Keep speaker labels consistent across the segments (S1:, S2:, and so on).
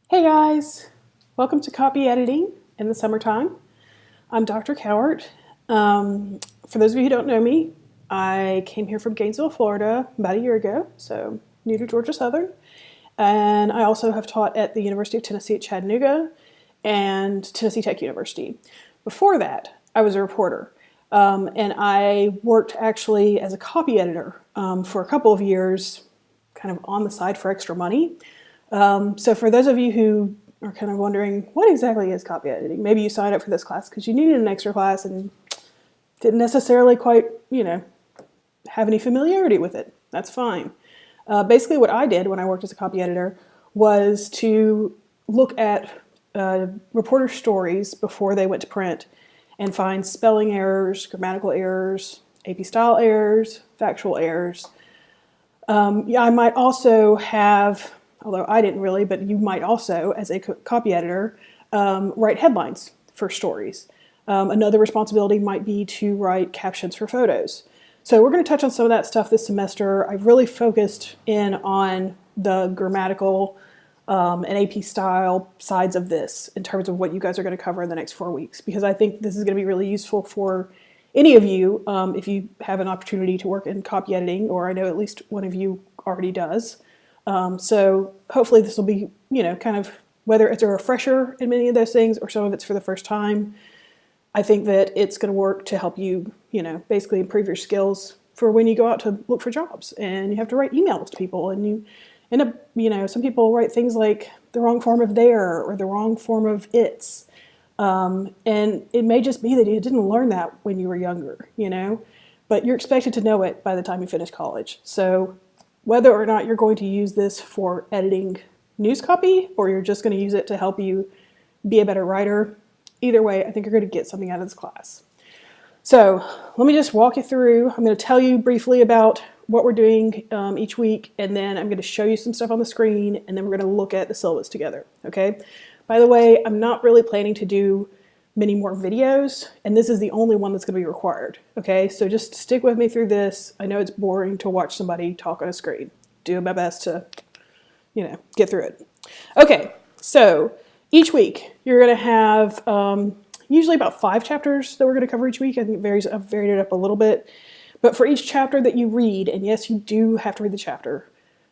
S1: Hey guys, welcome to Copy Editing in the Summertime. I'm Dr. Cowart. For those of you who don't know me, I came here from Gainesville, Florida about a year ago, so new to Georgia Southern. And I also have taught at the University of Tennessee at Chattanooga and Tennessee Tech University. Before that, I was a reporter. And I worked actually as a copy editor for a couple of years, kind of on the side for extra money. So for those of you who are kind of wondering, what exactly is copy editing? Maybe you signed up for this class because you needed an extra class and didn't necessarily quite, have any familiarity with it. That's fine. Basically what I did when I worked as a copy editor was to look at reporter stories before they went to print and find spelling errors, grammatical errors, AP style errors, factual errors. I might also have, although I didn't really, but you might also, as a copy editor, write headlines for stories. Another responsibility might be to write captions for photos. So we're going to touch on some of that stuff this semester. I've really focused in on the grammatical and AP style sides of this in terms of what you guys are going to cover in the next 4 weeks, because I think this is going to be really useful for any of you if you have an opportunity to work in copy editing, or I know at least one of you already does. So hopefully this will be, kind of, whether it's a refresher in many of those things or some of it's for the first time, I think that it's going to work to help you, basically improve your skills for when you go out to look for jobs and you have to write emails to people and you end up, some people write things like the wrong form of their or the wrong form of its. And it may just be that you didn't learn that when you were younger, but you're expected to know it by the time you finish college. So whether or not you're going to use this for editing news copy or you're just going to use it to help you be a better writer, either way, I think you're going to get something out of this class. So let me just walk you through. I'm going to tell you briefly about what we're doing each week, and then I'm going to show you some stuff on the screen, and then we're going to look at the syllabus together, okay? By the way, I'm not really planning to do many more videos, and this is the only one that's going to be required, okay? So just stick with me through this. I know it's boring to watch somebody talk on a screen. Do my best to, get through it. Okay, so each week you're going to have usually about 5 chapters that we're going to cover each week. I think it varies. I've varied it up a little bit. But for each chapter that you read, and yes, you do have to read the chapter,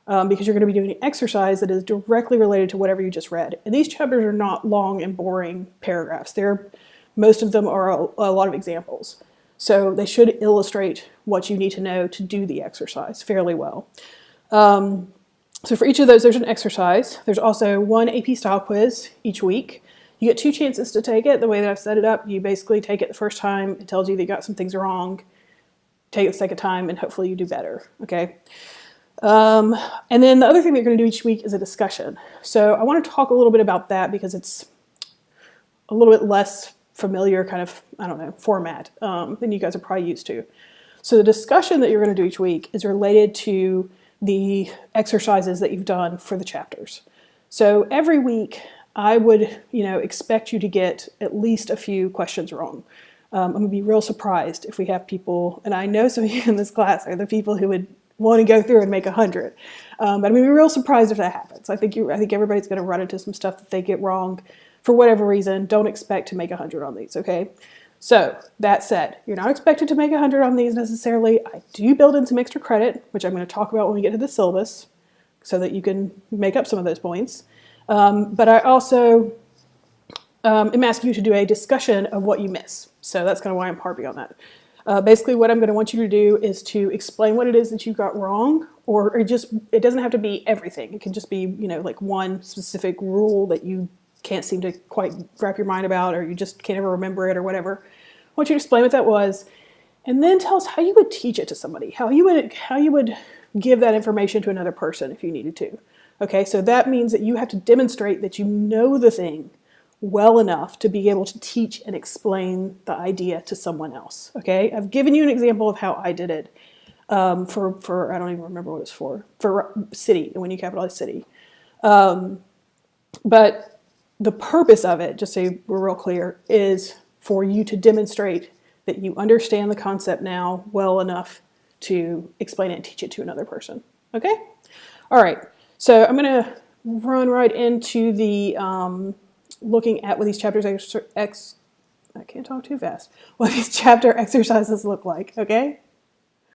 S1: because you're going to be doing an exercise that is directly related to whatever you just read. And these chapters are not long and boring paragraphs. Most of them are a lot of examples. So they should illustrate what you need to know to do the exercise fairly well. So for each of those, there's an exercise. There's also one AP style quiz each week. You get 2 chances to take it. The way that I've set it up, you basically take it the first time. It tells you that you got some things wrong. Take it the second time, and hopefully you do better, okay? And then the other thing that you're going to do each week is a discussion. So I want to talk a little bit about that because it's a little bit less familiar kind of, format than you guys are probably used to. So the discussion that you're going to do each week is related to the exercises that you've done for the chapters. So every week I would, expect you to get at least a few questions wrong. I'm going to be real surprised if we have people, and I know some of you in this class are the people who would want to go through and make 100. But I'm going to be real surprised if that happens. I think everybody's going to run into some stuff that they get wrong for whatever reason. Don't expect to make 100 on these, okay? So that said, you're not expected to make 100 on these necessarily. I do build in some extra credit, which I'm going to talk about when we get to the syllabus, so that you can make up some of those points. But I also am asking you to do a discussion of what you miss. So that's kind of why I'm harping on that. Basically, what I'm going to want you to do is to explain what it is that you got wrong, or it doesn't have to be everything. It can just be, like one specific rule that you can't seem to quite wrap your mind about, or you just can't ever remember it or whatever. I want you to explain what that was, and then tell us how you would teach it to somebody, how you would give that information to another person if you needed to. Okay, so that means that you have to demonstrate that you know the thing well enough to be able to teach and explain the idea to someone else. Okay, I've given you an example of how I did it for I don't even remember what it's for city, when you capitalize city. But the purpose of it, just so we're real clear, is for you to demonstrate that you understand the concept now well enough to explain it and teach it to another person. Okay? All right. So I'm going to run right into the looking at what these chapters I can't talk too fast. What these chapter exercises look like, okay?